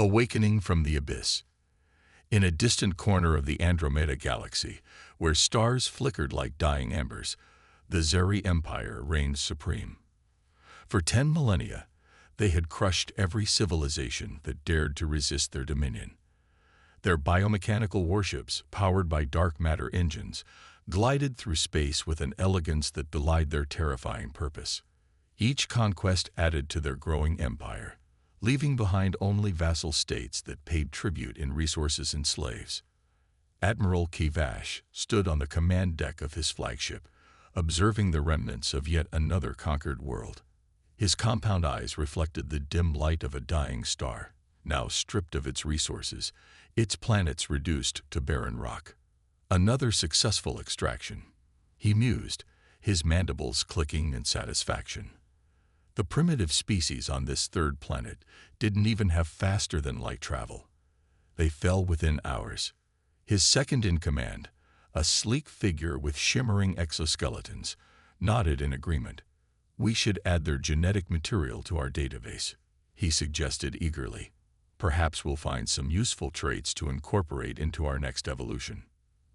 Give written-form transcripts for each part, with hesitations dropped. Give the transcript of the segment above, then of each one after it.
Awakening from the abyss. In a distant corner of the Andromeda galaxy, where stars flickered like dying embers, the Zeri Empire reigned supreme. For 10 millennia, they had crushed every civilization that dared to resist their dominion. Their biomechanical warships, powered by dark matter engines, glided through space with an elegance that belied their terrifying purpose. Each conquest added to their growing empire, leaving behind only vassal states that paid tribute in resources and slaves. Admiral Kivash stood on the command deck of his flagship, observing the remnants of yet another conquered world. His compound eyes reflected the dim light of a dying star, now stripped of its resources, its planets reduced to barren rock. Another successful extraction, he mused, his mandibles clicking in satisfaction. The primitive species on this third planet didn't even have faster-than-light travel. They fell within hours. His second in command, a sleek figure with shimmering exoskeletons, nodded in agreement. "We should add their genetic material to our database," he suggested eagerly. "Perhaps we'll find some useful traits to incorporate into our next evolution."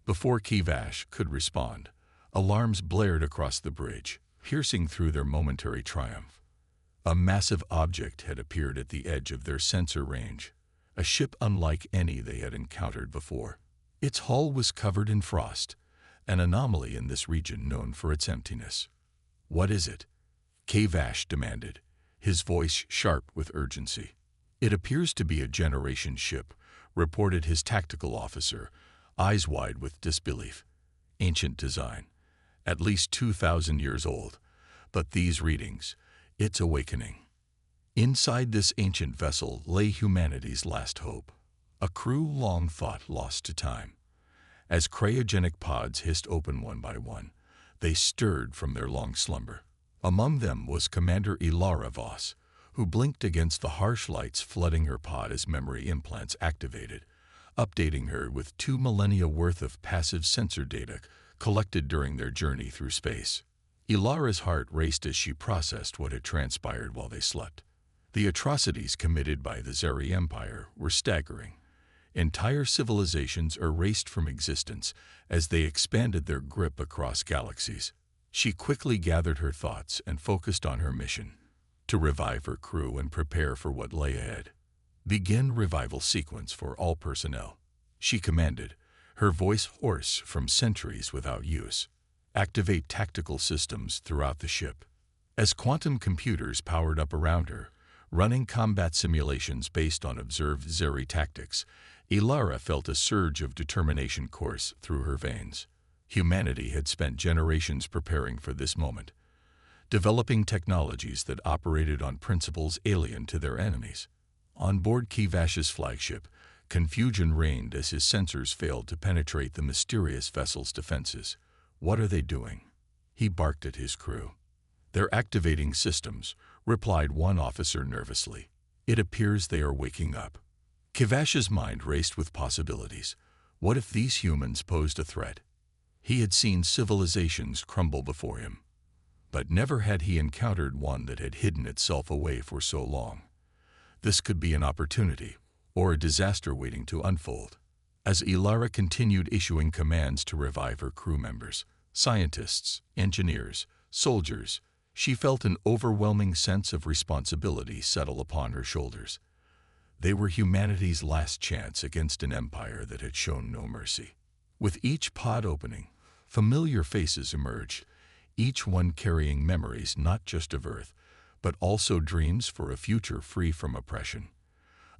Before Kivash could respond, alarms blared across the bridge, piercing through their momentary triumph. A massive object had appeared at the edge of their sensor range, a ship unlike any they had encountered before. Its hull was covered in frost, an anomaly in this region known for its emptiness. "What is it?" Kivash demanded, his voice sharp with urgency. "It appears to be a generation ship," reported his tactical officer, eyes wide with disbelief. "Ancient design, at least 2,000 years old, but these readings, it's awakening." Inside this ancient vessel lay humanity's last hope, a crew long thought lost to time. As cryogenic pods hissed open one by one, they stirred from their long slumber. Among them was Commander Ilara Voss, who blinked against the harsh lights flooding her pod as memory implants activated, updating her with 2 millennia worth of passive sensor data collected during their journey through space. Ilara's heart raced as she processed what had transpired while they slept. The atrocities committed by the Zeri Empire were staggering. Entire civilizations erased from existence as they expanded their grip across galaxies. She quickly gathered her thoughts and focused on her mission, to revive her crew and prepare for what lay ahead. "Begin revival sequence for all personnel," she commanded, her voice hoarse from centuries without use. "Activate tactical systems throughout the ship." As quantum computers powered up around her, running combat simulations based on observed Zeri tactics, Ilara felt a surge of determination course through her veins. Humanity had spent generations preparing for this moment, developing technologies that operated on principles alien to their enemies. On board Kivash's flagship, confusion reigned as his sensors failed to penetrate the mysterious vessel's defenses. "What are they doing?" he barked at his crew. "They're activating systems," replied one officer nervously. "It appears they are waking up." Kivash's mind raced with possibilities. What if these humans posed a threat? He had seen civilizations crumble before him, but never had he encountered one that had hidden itself away for so long. This could be an opportunity, or a disaster waiting to unfold. As Ilara continued issuing commands to revive her crew members, scientists, engineers, soldiers, she felt an overwhelming sense of responsibility settle upon her shoulders. They were humanity's last chance against an empire that had shown no mercy. With each pod opening, familiar faces emerged, each one carrying memories not just of Earth, but also dreams for a future free from oppression.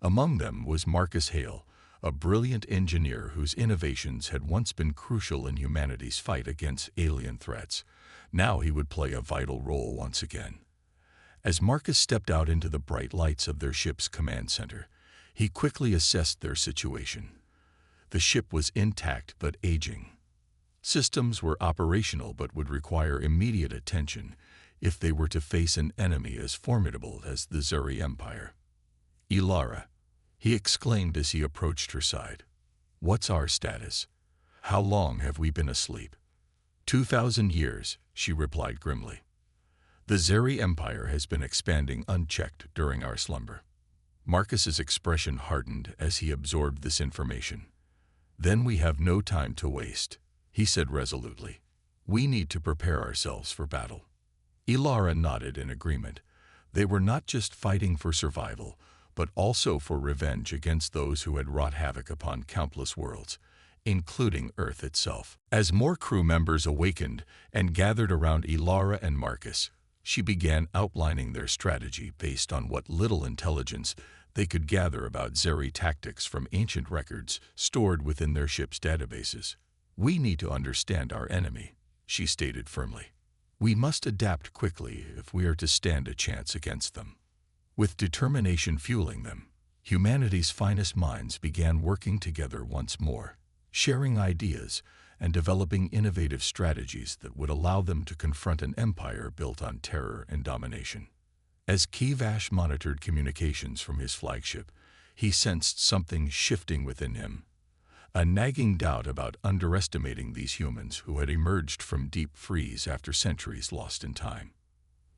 Among them was Marcus Hale, a brilliant engineer whose innovations had once been crucial in humanity's fight against alien threats. Now he would play a vital role once again. As Marcus stepped out into the bright lights of their ship's command center, he quickly assessed their situation. The ship was intact but aging. Systems were operational but would require immediate attention if they were to face an enemy as formidable as the Zeri Empire. "Ilara," he exclaimed as he approached her side. "What's our status? How long have we been asleep?" 2,000 years, she replied grimly. "The Zeri Empire has been expanding unchecked during our slumber." Marcus's expression hardened as he absorbed this information. "Then we have no time to waste," he said resolutely. "We need to prepare ourselves for battle." Ilara nodded in agreement. They were not just fighting for survival, but also for revenge against those who had wrought havoc upon countless worlds, including Earth itself. As more crew members awakened and gathered around Ilara and Marcus, she began outlining their strategy based on what little intelligence they could gather about Zeri tactics from ancient records stored within their ship's databases. "We need to understand our enemy," she stated firmly. "We must adapt quickly if we are to stand a chance against them." With determination fueling them, humanity's finest minds began working together once more, sharing ideas and developing innovative strategies that would allow them to confront an empire built on terror and domination. As Kivash monitored communications from his flagship, he sensed something shifting within him, a nagging doubt about underestimating these humans who had emerged from deep freeze after centuries lost in time.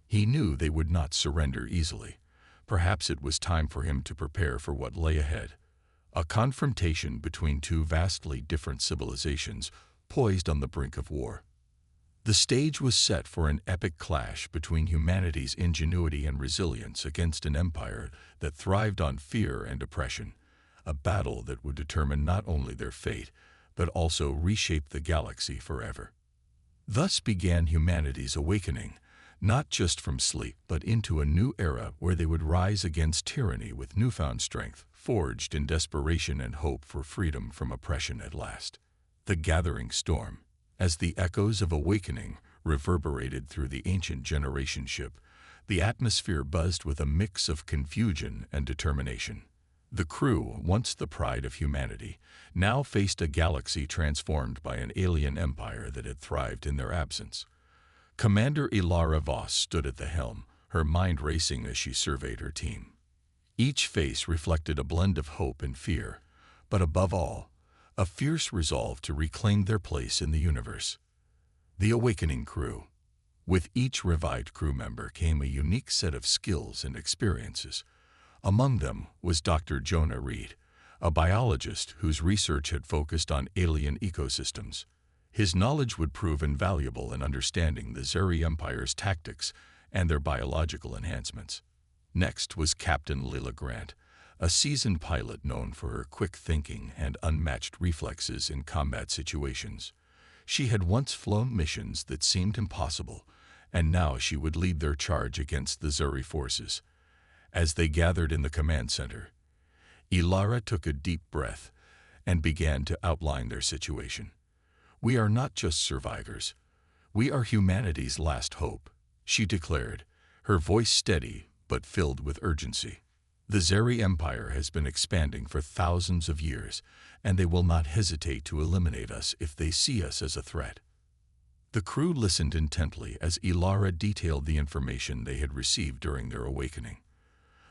He knew they would not surrender easily. Perhaps it was time for him to prepare for what lay ahead, a confrontation between two vastly different civilizations poised on the brink of war. The stage was set for an epic clash between humanity's ingenuity and resilience against an empire that thrived on fear and oppression, a battle that would determine not only their fate, but also reshape the galaxy forever. Thus began humanity's awakening, not just from sleep, but into a new era where they would rise against tyranny with newfound strength, forged in desperation and hope for freedom from oppression at last. The gathering storm. As the echoes of awakening reverberated through the ancient generation ship, the atmosphere buzzed with a mix of confusion and determination. The crew, once the pride of humanity, now faced a galaxy transformed by an alien empire that had thrived in their absence. Commander Ilara Voss stood at the helm, her mind racing as she surveyed her team. Each face reflected a blend of hope and fear, but above all, a fierce resolve to reclaim their place in the universe. The awakening crew. With each revived crew member came a unique set of skills and experiences. Among them was Dr. Jonah Reed, a biologist whose research had focused on alien ecosystems. His knowledge would prove invaluable in understanding the Zeri Empire's tactics and their biological enhancements. Next was Captain Lila Grant, a seasoned pilot known for her quick thinking and unmatched reflexes in combat situations. She had once flown missions that seemed impossible, and now she would lead their charge against the Zeri forces. As they gathered in the command center, Ilara took a deep breath and began to outline their situation. "We are not just survivors. We are humanity's last hope," she declared, her voice steady but filled with urgency. "The Zeri Empire has been expanding for thousands of years, and they will not hesitate to eliminate us if they see us as a threat." The crew listened intently as Ilara detailed the information they had received during their awakening.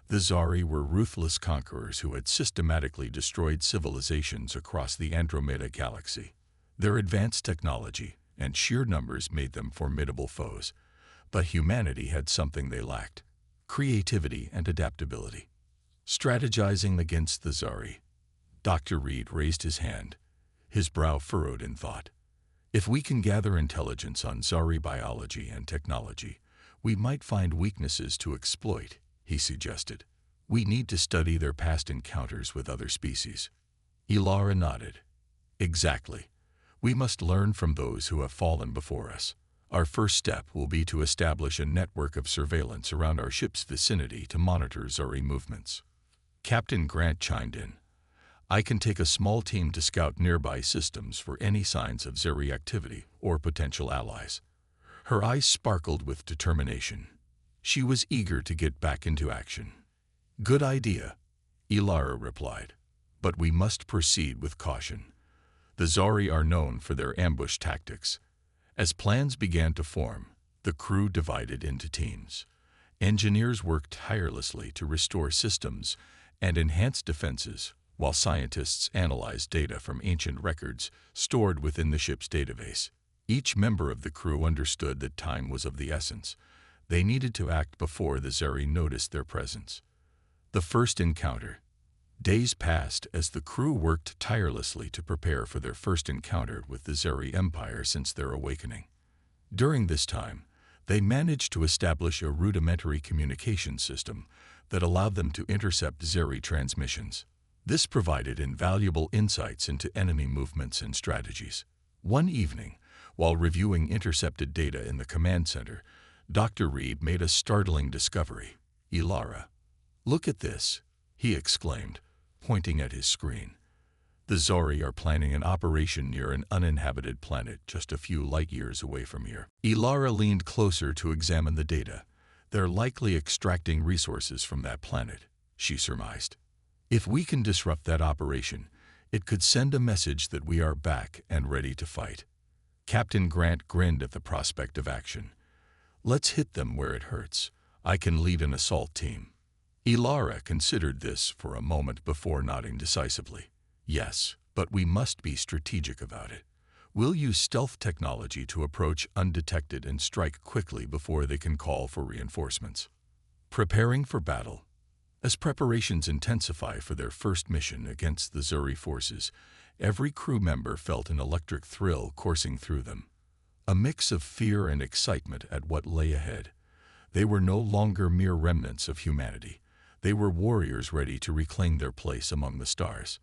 The Zari were ruthless conquerors who had systematically destroyed civilizations across the Andromeda galaxy. Their advanced technology and sheer numbers made them formidable foes, but humanity had something they lacked: creativity and adaptability. Strategizing against the Zari, Dr. Reed raised his hand, his brow furrowed in thought. "If we can gather intelligence on Zari biology and technology, we might find weaknesses to exploit," he suggested. "We need to study their past encounters with other species." Ilara nodded. "Exactly. We must learn from those who have fallen before us. Our first step will be to establish a network of surveillance around our ship's vicinity to monitor Zari movements." Captain Grant chimed in. "I can take a small team to scout nearby systems for any signs of Zeri activity or potential allies." Her eyes sparkled with determination. She was eager to get back into action. "Good idea," Ilara replied, "but we must proceed with caution. The Zari are known for their ambush tactics." As plans began to form, the crew divided into teams. Engineers worked tirelessly to restore systems and enhance defenses, while scientists analyzed data from ancient records stored within the ship's database. Each member of the crew understood that time was of the essence. They needed to act before the Zeri noticed their presence. The first encounter. Days passed as the crew worked tirelessly to prepare for their first encounter with the Zeri Empire since their awakening. During this time, they managed to establish a rudimentary communication system that allowed them to intercept Zeri transmissions. This provided invaluable insights into enemy movements and strategies. One evening, while reviewing intercepted data in the command center, Dr. Reed made a startling discovery. "Ilara, look at this," he exclaimed, pointing at his screen. "The Zori are planning an operation near an uninhabited planet just a few light years away from here." Ilara leaned closer to examine the data. "They're likely extracting resources from that planet," she surmised. "If we can disrupt that operation, it could send a message that we are back and ready to fight." Captain Grant grinned at the prospect of action. "Let's hit them where it hurts. I can lead an assault team." Ilara considered this for a moment before nodding decisively. "Yes, but we must be strategic about it. We'll use stealth technology to approach undetected and strike quickly before they can call for reinforcements." Preparing for battle. As preparations intensify for their first mission against the Zeri forces, every crew member felt an electric thrill coursing through them. A mix of fear and excitement at what lay ahead. They were no longer mere remnants of humanity. They were warriors ready to reclaim their place among the stars.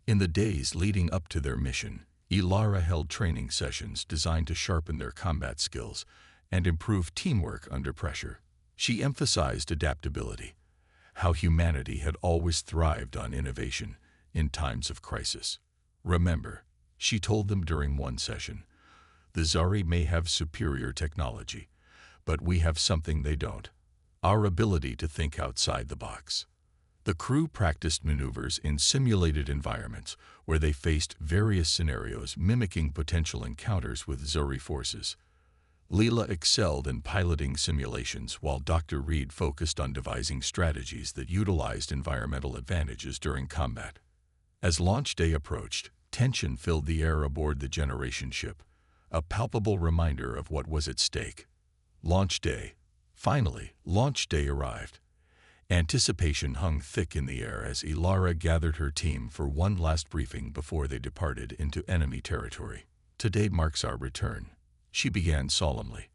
In the days leading up to their mission, Ilara held training sessions designed to sharpen their combat skills and improve teamwork under pressure. She emphasized adaptability, how humanity had always thrived on innovation in times of crisis. "Remember," she told them during one session, "the Zari may have superior technology, but we have something they don't: our ability to think outside the box." The crew practiced maneuvers in simulated environments where they faced various scenarios mimicking potential encounters with Zori forces. Leela excelled in piloting simulations while Dr. Reed focused on devising strategies that utilized environmental advantages during combat. As launch day approached, tension filled the air aboard the Generation ship, a palpable reminder of what was at stake. Launch day. Finally, launch day arrived. Anticipation hung thick in the air as Ilara gathered her team for one last briefing before they departed into enemy territory. "Today marks our return," she began solemnly,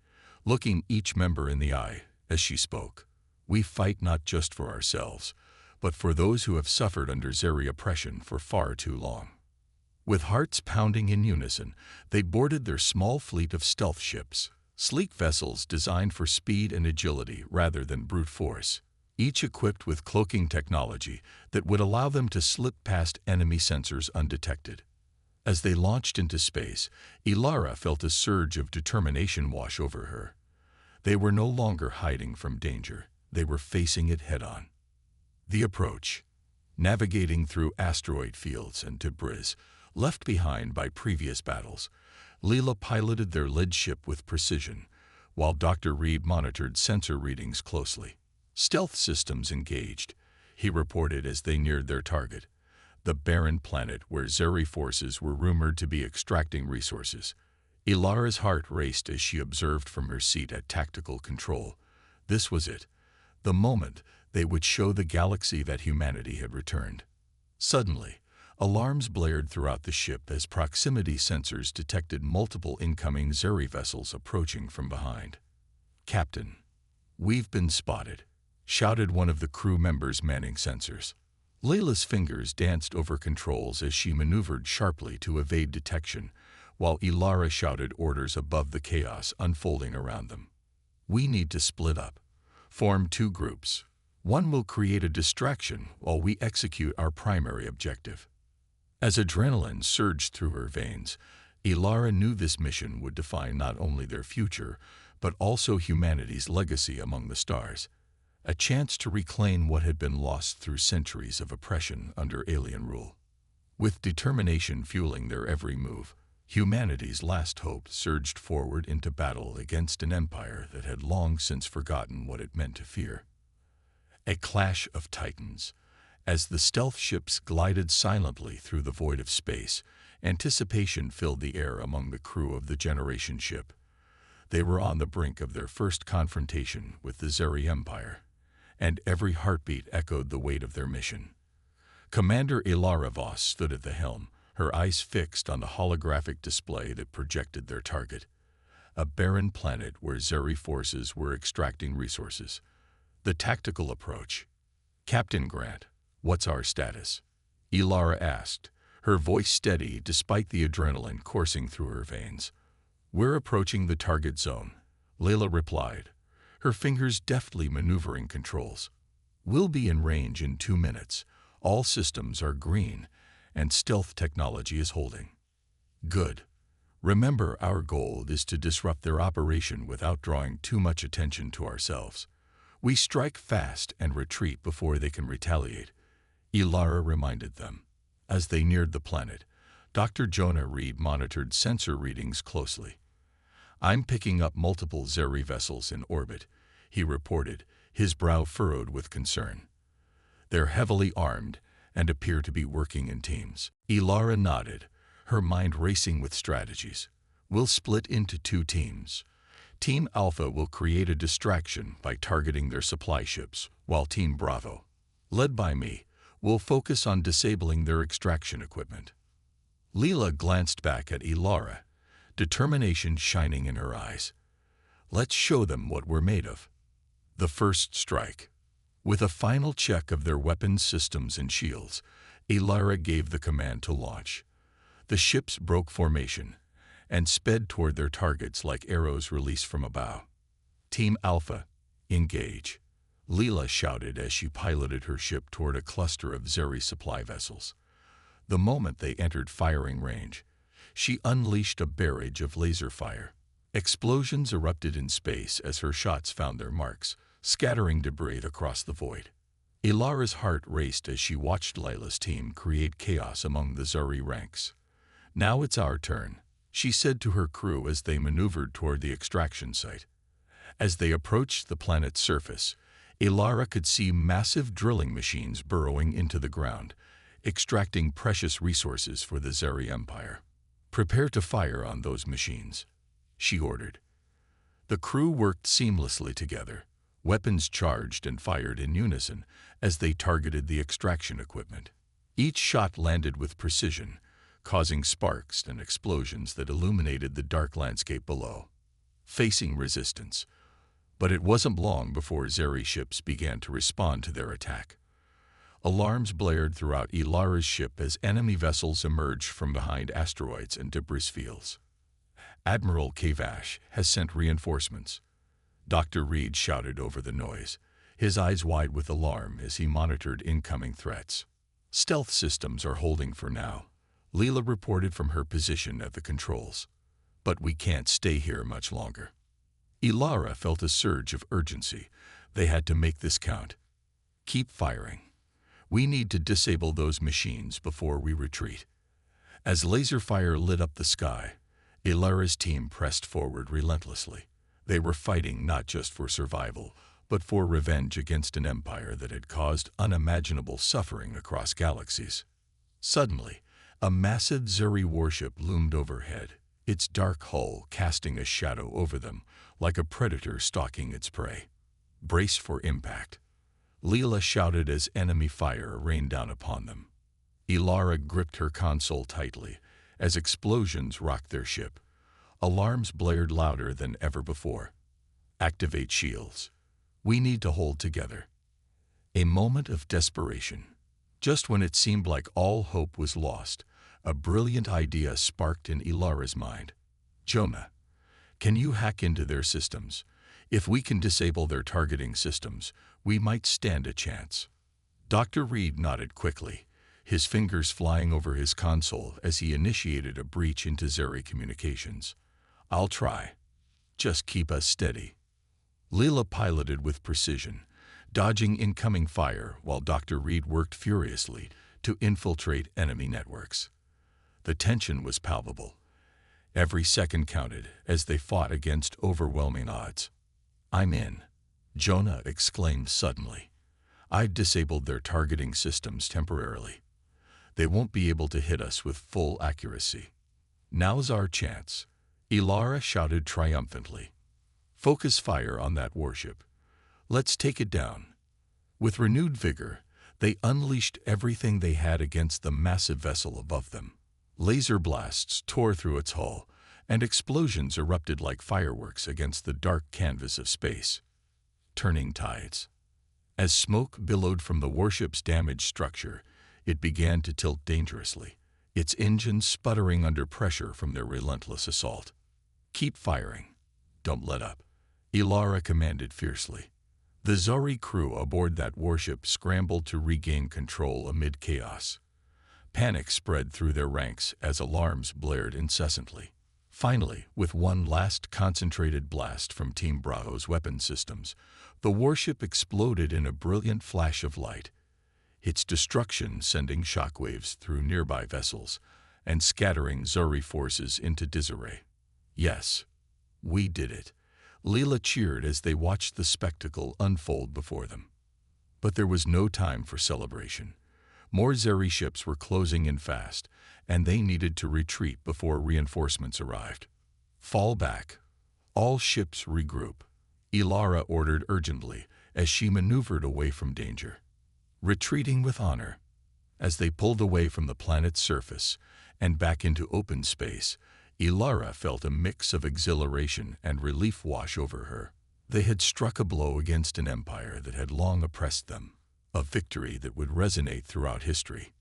looking each member in the eye as she spoke. "We fight not just for ourselves, but for those who have suffered under Zeri oppression for far too long." With hearts pounding in unison, they boarded their small fleet of stealth ships, sleek vessels designed for speed and agility rather than brute force, each equipped with cloaking technology that would allow them to slip past enemy sensors undetected. As they launched into space, Ilara felt a surge of determination wash over her. They were no longer hiding from danger. They were facing it head-on. The approach. Navigating through asteroid fields and debris left behind by previous battles, Leela piloted their lead ship with precision, while Dr. Reed monitored sensor readings closely. "Stealth systems engaged," he reported as they neared their target, the barren planet where Zeri forces were rumored to be extracting resources. Ilara's heart raced as she observed from her seat at tactical control. This was it, the moment they would show the galaxy that humanity had returned. Suddenly, alarms blared throughout the ship as proximity sensors detected multiple incoming Zeri vessels approaching from behind. "Captain, we've been spotted," shouted one of the crew members manning sensors. Layla's fingers danced over controls as she maneuvered sharply to evade detection, while Ilara shouted orders above the chaos unfolding around them. "We need to split up. Form two groups. One will create a distraction while we execute our primary objective." As adrenaline surged through her veins, Ilara knew this mission would define not only their future, but also humanity's legacy among the stars. A chance to reclaim what had been lost through centuries of oppression under alien rule. With determination fueling their every move, humanity's last hope surged forward into battle against an empire that had long since forgotten what it meant to fear. A clash of titans. As the stealth ships glided silently through the void of space, anticipation filled the air among the crew of the Generation ship. They were on the brink of their first confrontation with the Zeri Empire, and every heartbeat echoed the weight of their mission. Commander Ilara Voss stood at the helm, her eyes fixed on the holographic display that projected their target, a barren planet where Zeri forces were extracting resources. The tactical approach. "Captain Grant, what's our status?" Ilara asked, her voice steady despite the adrenaline coursing through her veins. "We're approaching the target zone," Layla replied, her fingers deftly maneuvering controls. "We'll be in range in 2 minutes. All systems are green, and stealth technology is holding." "Good. Remember, our goal is to disrupt their operation without drawing too much attention to ourselves. We strike fast and retreat before they can retaliate," Ilara reminded them. As they neared the planet, Dr. Jonah Reed monitored sensor readings closely. "I'm picking up multiple Zeri vessels in orbit," he reported, his brow furrowed with concern. "They're heavily armed and appear to be working in teams." Ilara nodded, her mind racing with strategies. "We'll split into 2 teams. Team Alpha will create a distraction by targeting their supply ships, while Team Bravo, led by me, will focus on disabling their extraction equipment." Leela glanced back at Ilara, determination shining in her eyes. "Let's show them what we're made of." The first strike. With a final check of their weapons systems and shields, Ilara gave the command to launch. The ships broke formation and sped toward their targets like arrows released from a bow. "Team Alpha, engage," Leela shouted as she piloted her ship toward a cluster of Zeri supply vessels. The moment they entered firing range, she unleashed a barrage of laser fire. Explosions erupted in space as her shots found their marks, scattering debris across the void. Ilara's heart raced as she watched Layla's team create chaos among the Zeri ranks. "Now it's our turn," she said to her crew as they maneuvered toward the extraction site. As they approached the planet's surface, Ilara could see massive drilling machines burrowing into the ground, extracting precious resources for the Zeri Empire. "Prepare to fire on those machines," she ordered. The crew worked seamlessly together, weapons charged and fired in unison as they targeted the extraction equipment. Each shot landed with precision, causing sparks and explosions that illuminated the dark landscape below. Facing resistance. But it wasn't long before Zeri ships began to respond to their attack. Alarms blared throughout Ilara's ship as enemy vessels emerged from behind asteroids and debris fields. "Admiral Kavash has sent reinforcements," Dr. Reed shouted over the noise, his eyes wide with alarm as he monitored incoming threats. "Stealth systems are holding for now," Leela reported from her position at the controls. "But we can't stay here much longer." Ilara felt a surge of urgency. They had to make this count. "Keep firing. We need to disable those machines before we retreat." As laser fire lit up the sky, Ilara's team pressed forward relentlessly. They were fighting not just for survival, but for revenge against an empire that had caused unimaginable suffering across galaxies. Suddenly, a massive Zeri warship loomed overhead, its dark hull casting a shadow over them like a predator stalking its prey. "Brace for impact," Leela shouted as enemy fire rained down upon them. Ilara gripped her console tightly as explosions rocked their ship. Alarms blared louder than ever before. "Activate shields. We need to hold together." A moment of desperation. Just when it seemed like all hope was lost, a brilliant idea sparked in Ilara's mind. "Jonah, can you hack into their systems? If we can disable their targeting systems, we might stand a chance." Dr. Reed nodded quickly, his fingers flying over his console as he initiated a breach into Zeri communications. "I'll try. Just keep us steady." Leela piloted with precision, dodging incoming fire while Dr. Reed worked furiously to infiltrate enemy networks. The tension was palpable. Every second counted as they fought against overwhelming odds. "I'm in," Jonah exclaimed suddenly. "I've disabled their targeting systems temporarily. They won't be able to hit us with full accuracy." "Now's our chance," Ilara shouted triumphantly. "Focus fire on that warship. Let's take it down." With renewed vigor, they unleashed everything they had against the massive vessel above them. Laser blasts tore through its hull, and explosions erupted like fireworks against the dark canvas of space. Turning tides. As smoke billowed from the warship's damaged structure, it began to tilt dangerously, its engines sputtering under pressure from their relentless assault. "Keep firing. Don't let up," Ilara commanded fiercely. The Zari crew aboard that warship scrambled to regain control amid chaos. Panic spread through their ranks as alarms blared incessantly. Finally, with one last concentrated blast from Team Bravo's weapon systems, the warship exploded in a brilliant flash of light, its destruction sending shockwaves through nearby vessels and scattering Zari forces into disarray. "Yes, we did it," Leela cheered as they watched the spectacle unfold before them. But there was no time for celebration. More Zeri ships were closing in fast, and they needed to retreat before reinforcements arrived. "Fall back. All ships regroup," Ilara ordered urgently as she maneuvered away from danger. Retreating with honor. As they pulled away from the planet's surface and back into open space, Ilara felt a mix of exhilaration and relief wash over her. They had struck a blow against an empire that had long oppressed them, a victory that would resonate throughout history.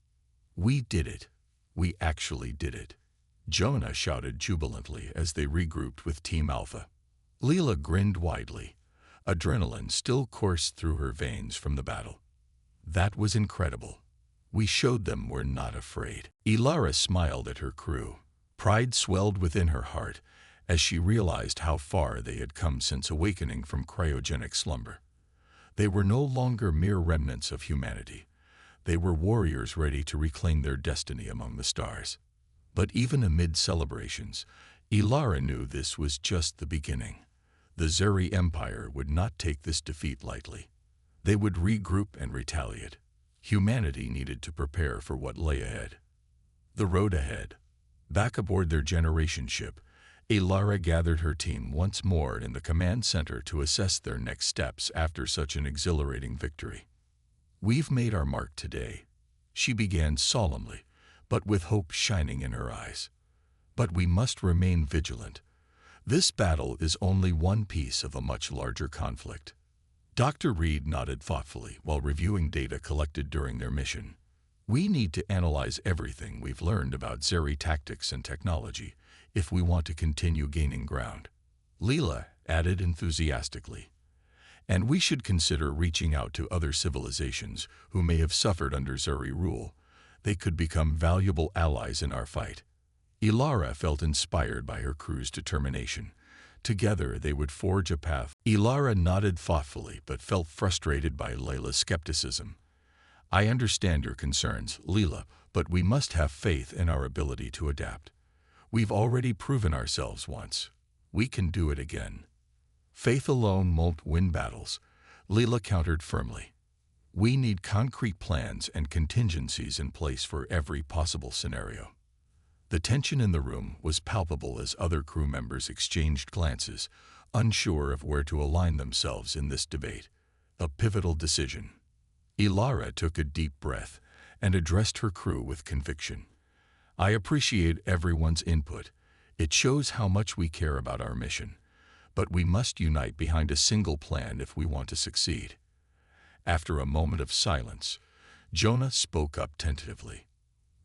"We did it. We actually did it," Jonah shouted jubilantly as they regrouped with Team Alpha. Leela grinned widely. Adrenaline still coursed through her veins from the battle. "That was incredible. We showed them we're not afraid." Ilara smiled at her crew. Pride swelled within her heart as she realized how far they had come since awakening from cryogenic slumber. They were no longer mere remnants of humanity. They were warriors ready to reclaim their destiny among the stars. But even amid celebrations, Ilara knew this was just the beginning. The Zeri Empire would not take this defeat lightly. They would regroup and retaliate. Humanity needed to prepare for what lay ahead. The road ahead. Back aboard their generation ship, Ilara gathered her team once more in the command center to assess their next steps after such an exhilarating victory. "We've made our mark today," she began solemnly, but with hope shining in her eyes. "But we must remain vigilant. This battle is only one piece of a much larger conflict." Dr. Reed nodded thoughtfully while reviewing data collected during their mission. "We need to analyze everything we've learned about Zeri tactics and technology if we want to continue gaining ground," Leela added enthusiastically. "And we should consider reaching out to other civilizations who may have suffered under Zeri rule. They could become valuable allies in our fight." Ilara felt inspired by her crew's determination. Together they would forge a path. Ilara nodded thoughtfully but felt frustrated by Layla's skepticism. "I understand your concerns, Leela, but we must have faith in our ability to adapt. We've already proven ourselves once. We can do it again." "Faith alone won't win battles," Leela countered firmly. "We need concrete plans and contingencies in place for every possible scenario." The tension in the room was palpable as other crew members exchanged glances, unsure of where to align themselves in this debate. A pivotal decision. Ilara took a deep breath and addressed her crew with conviction. "I appreciate everyone's input. It shows how much we care about our mission. But we must unite behind a single plan if we want to succeed." After a moment of silence, Jonah spoke up tentatively.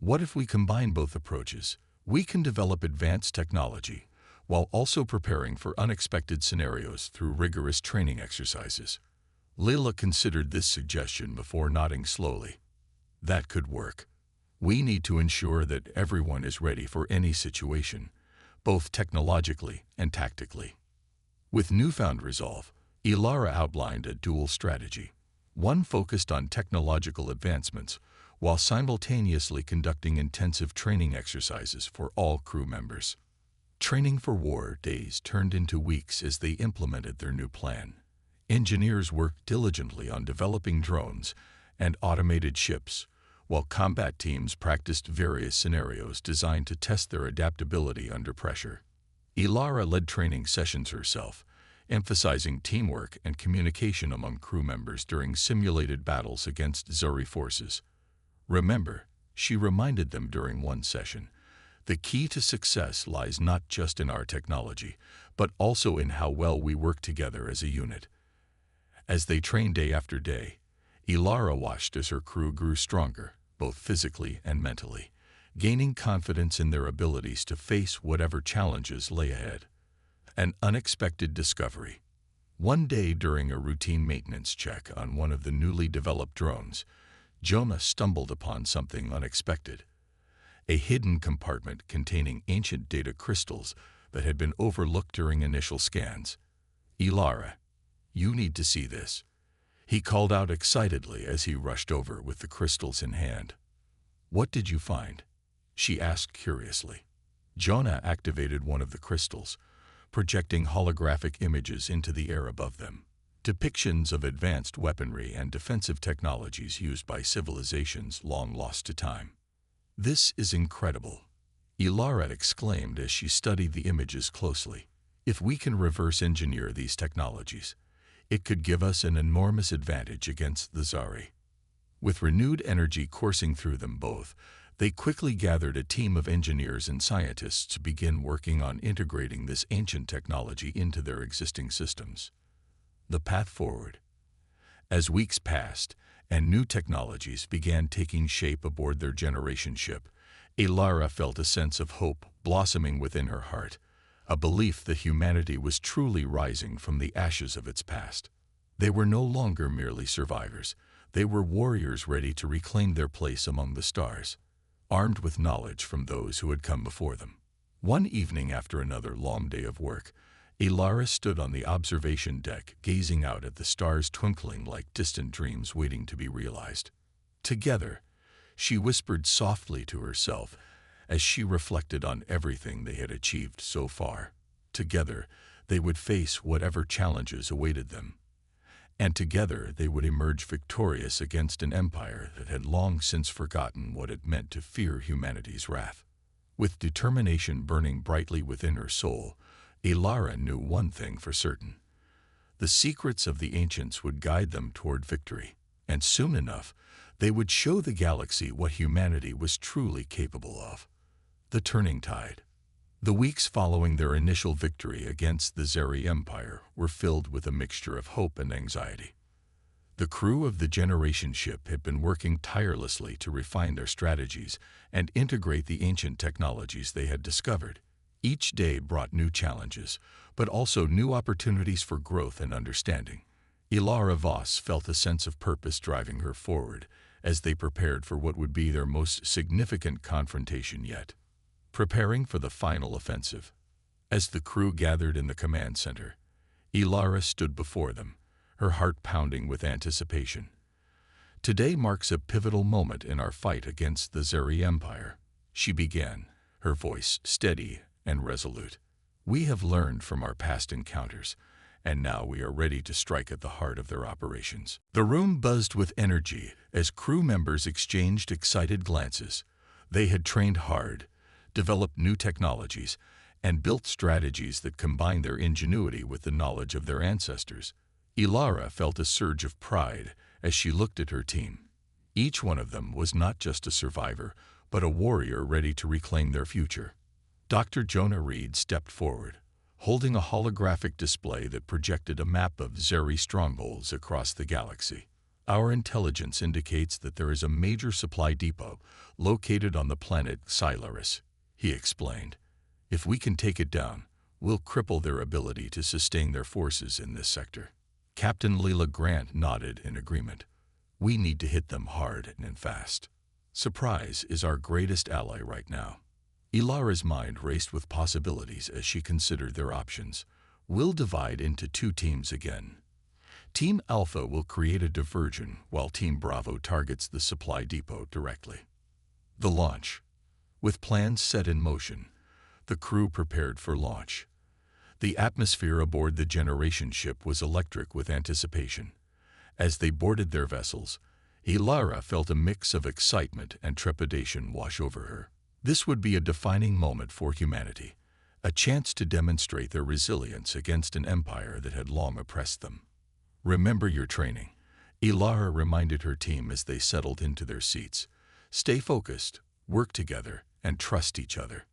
"What if we combine both approaches? We can develop advanced technology while also preparing for unexpected scenarios through rigorous training exercises." Leela considered this suggestion before nodding slowly. "That could work. We need to ensure that everyone is ready for any situation, both technologically and tactically." With newfound resolve, Ilara outlined a dual strategy. One focused on technological advancements, while simultaneously conducting intensive training exercises for all crew members. Training for war days turned into weeks as they implemented their new plan. Engineers worked diligently on developing drones and automated ships, while combat teams practiced various scenarios designed to test their adaptability under pressure. Ilara led training sessions herself, emphasizing teamwork and communication among crew members during simulated battles against Zuri forces. Remember, she reminded them during one session, the key to success lies not just in our technology, but also in how well we work together as a unit. As they trained day after day, Ilara watched as her crew grew stronger, both physically and mentally, gaining confidence in their abilities to face whatever challenges lay ahead. An unexpected discovery. One day during a routine maintenance check on one of the newly developed drones, Jonah stumbled upon something unexpected. A hidden compartment containing ancient data crystals that had been overlooked during initial scans. Ilara, you need to see this, he called out excitedly as he rushed over with the crystals in hand. What did you find? She asked curiously. Jonah activated one of the crystals, projecting holographic images into the air above them. Depictions of advanced weaponry and defensive technologies used by civilizations long lost to time. This is incredible, Ilara exclaimed as she studied the images closely. If we can reverse engineer these technologies, it could give us an enormous advantage against the Zari. With renewed energy coursing through them both, they quickly gathered a team of engineers and scientists to begin working on integrating this ancient technology into their existing systems. The path forward. As weeks passed and new technologies began taking shape aboard their generation ship, Ilara felt a sense of hope blossoming within her heart, a belief that humanity was truly rising from the ashes of its past. They were no longer merely survivors. They were warriors ready to reclaim their place among the stars, armed with knowledge from those who had come before them. One evening after another long day of work, Ilara stood on the observation deck, gazing out at the stars twinkling like distant dreams waiting to be realized. Together, she whispered softly to herself as she reflected on everything they had achieved so far. Together, they would face whatever challenges awaited them. And together they would emerge victorious against an empire that had long since forgotten what it meant to fear humanity's wrath. With determination burning brightly within her soul, Ilara knew one thing for certain. The secrets of the ancients would guide them toward victory, and soon enough, they would show the galaxy what humanity was truly capable of. The turning tide. The weeks following their initial victory against the Zeri Empire were filled with a mixture of hope and anxiety. The crew of the generation ship had been working tirelessly to refine their strategies and integrate the ancient technologies they had discovered. Each day brought new challenges, but also new opportunities for growth and understanding. Ilara Voss felt a sense of purpose driving her forward as they prepared for what would be their most significant confrontation yet. Preparing for the final offensive. As the crew gathered in the command center, Ilara stood before them, her heart pounding with anticipation. Today marks a pivotal moment in our fight against the Zeri Empire, she began, her voice steady and resolute. We have learned from our past encounters, and now we are ready to strike at the heart of their operations. The room buzzed with energy as crew members exchanged excited glances. They had trained hard, developed new technologies, and built strategies that combined their ingenuity with the knowledge of their ancestors. Ilara felt a surge of pride as she looked at her team. Each one of them was not just a survivor, but a warrior ready to reclaim their future. Dr. Jonah Reed stepped forward, holding a holographic display that projected a map of Zeri strongholds across the galaxy. Our intelligence indicates that there is a major supply depot located on the planet Silaris, he explained. If we can take it down, we'll cripple their ability to sustain their forces in this sector. Captain Leela Grant nodded in agreement. We need to hit them hard and fast. Surprise is our greatest ally right now. Ilara's mind raced with possibilities as she considered their options. We'll divide into two teams again. Team Alpha will create a diversion while Team Bravo targets the supply depot directly. The launch. With plans set in motion, the crew prepared for launch. The atmosphere aboard the generation ship was electric with anticipation. As they boarded their vessels, Ilara felt a mix of excitement and trepidation wash over her. This would be a defining moment for humanity, a chance to demonstrate their resilience against an empire that had long oppressed them. "Remember your training," Ilara reminded her team as they settled into their seats. "Stay focused, work together, and trust each other."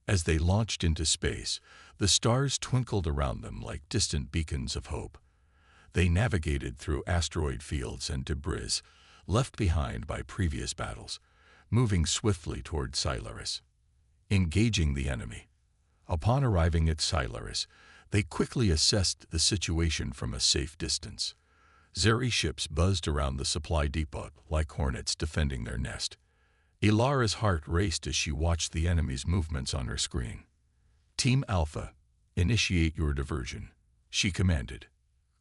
As they launched into space, the stars twinkled around them like distant beacons of hope. They navigated through asteroid fields and debris left behind by previous battles, moving swiftly toward Solaris. Engaging the enemy. Upon arriving at Solaris, they quickly assessed the situation from a safe distance. Zeri ships buzzed around the supply depot like hornets defending their nest. Ilara's heart raced as she watched the enemy's movements on her screen. "Team Alpha, initiate your diversion," she commanded.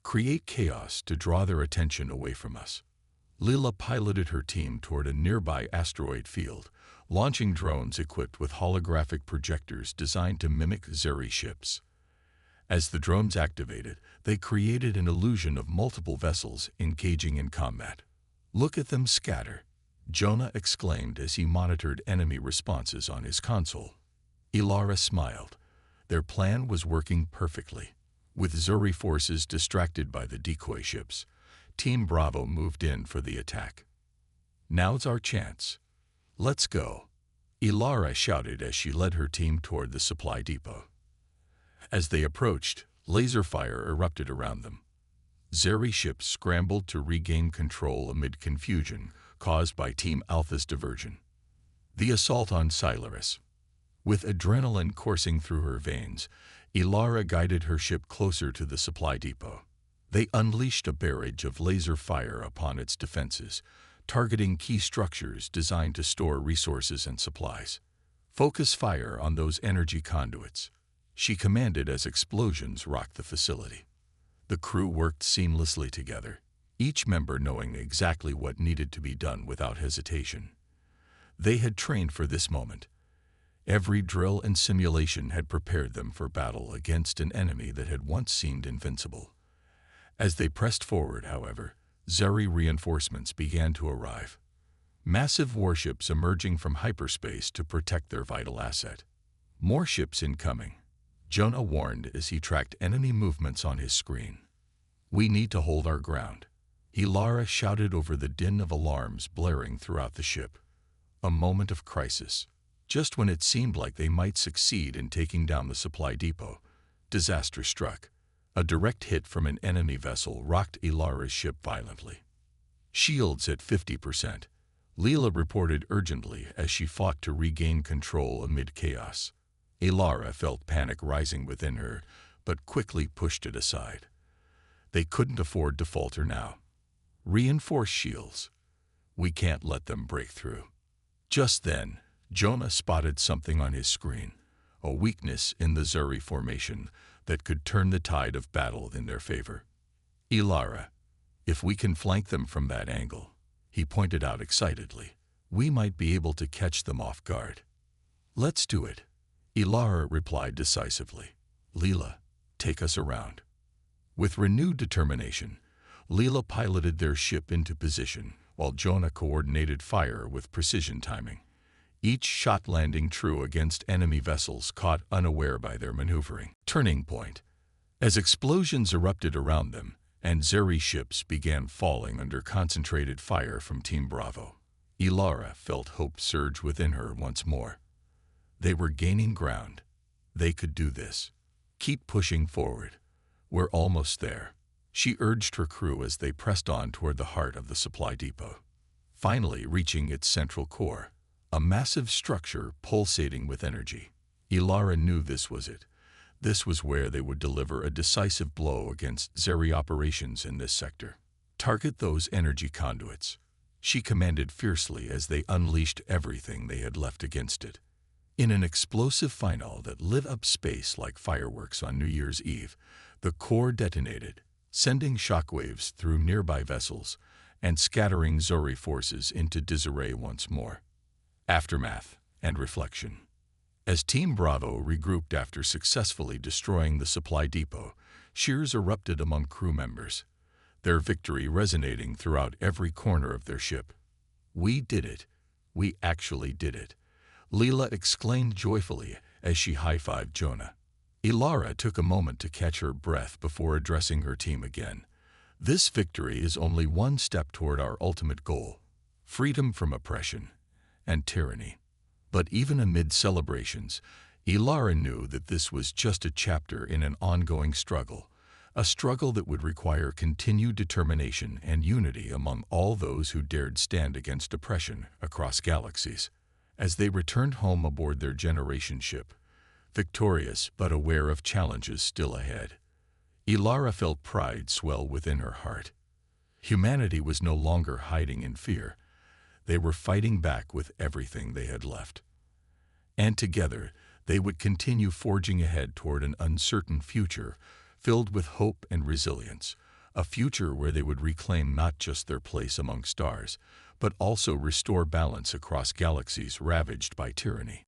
"Create chaos to draw their attention away from us." Lila piloted her team toward a nearby asteroid field, launching drones equipped with holographic projectors designed to mimic Zeri ships. As the drones activated, they created an illusion of multiple vessels engaging in combat. "Look at them scatter," Jonah exclaimed as he monitored enemy responses on his console. Ilara smiled. Their plan was working perfectly. With Zeri forces distracted by the decoy ships, Team Bravo moved in for the attack. "Now's our chance. Let's go," Ilara shouted as she led her team toward the supply depot. As they approached, laser fire erupted around them. Zeri ships scrambled to regain control amid confusion caused by Team Alpha's diversion. The assault on Solaris. With adrenaline coursing through her veins, Ilara guided her ship closer to the supply depot. They unleashed a barrage of laser fire upon its defenses, targeting key structures designed to store resources and supplies. "Focus fire on those energy conduits," she commanded as explosions rocked the facility. The crew worked seamlessly together, each member knowing exactly what needed to be done without hesitation. They had trained for this moment. Every drill and simulation had prepared them for battle against an enemy that had once seemed invincible. As they pressed forward, however, Zeri reinforcements began to arrive. Massive warships emerging from hyperspace to protect their vital asset. "More ships incoming," Jonah warned as he tracked enemy movements on his screen. "We need to hold our ground," Ilara shouted over the din of alarms blaring throughout the ship. A moment of crisis. Just when it seemed like they might succeed in taking down the supply depot, disaster struck. A direct hit from an enemy vessel rocked Ilara's ship violently. "Shields at 50%, Leela reported urgently as she fought to regain control amid chaos. Ilara felt panic rising within her, but quickly pushed it aside. They couldn't afford to falter now. "Reinforce shields. We can't let them break through." Just then, Jonah spotted something on his screen, a weakness in the Zeri formation that could turn the tide of battle in their favor. "Ilara, if we can flank them from that angle," he pointed out excitedly, "we might be able to catch them off guard." "Let's do it," Ilara replied decisively. "Leela, take us around." With renewed determination, Leela piloted their ship into position, while Jonah coordinated fire with precision timing. Each shot landing true against enemy vessels caught unaware by their maneuvering. Turning point. As explosions erupted around them, and Zeri ships began falling under concentrated fire from Team Bravo, Ilara felt hope surge within her once more. They were gaining ground. They could do this. "Keep pushing forward. We're almost there," she urged her crew as they pressed on toward the heart of the supply depot. Finally reaching its central core, a massive structure pulsating with energy. Ilara knew this was it. This was where they would deliver a decisive blow against Zeri operations in this sector. "Target those energy conduits," she commanded fiercely as they unleashed everything they had left against it. In an explosive final that lit up space like fireworks on New Year's Eve, the core detonated, sending shockwaves through nearby vessels and scattering Zeri forces into disarray once more. Aftermath and reflection. As Team Bravo regrouped after successfully destroying the supply depot, cheers erupted among crew members, their victory resonating throughout every corner of their ship. "We did it. We actually did it," Leela exclaimed joyfully as she high-fived Jonah. Ilara took a moment to catch her breath before addressing her team again. This victory is only one step toward our ultimate goal, freedom from oppression and tyranny. But even amid celebrations, Ilara knew that this was just a chapter in an ongoing struggle, a struggle that would require continued determination and unity among all those who dared stand against oppression across galaxies. As they returned home aboard their generation ship, victorious but aware of challenges still ahead, Ilara felt pride swell within her heart. Humanity was no longer hiding in fear. They were fighting back with everything they had left. And together, they would continue forging ahead toward an uncertain future filled with hope and resilience, a future where they would reclaim not just their place among stars, but also restore balance across galaxies ravaged by tyranny.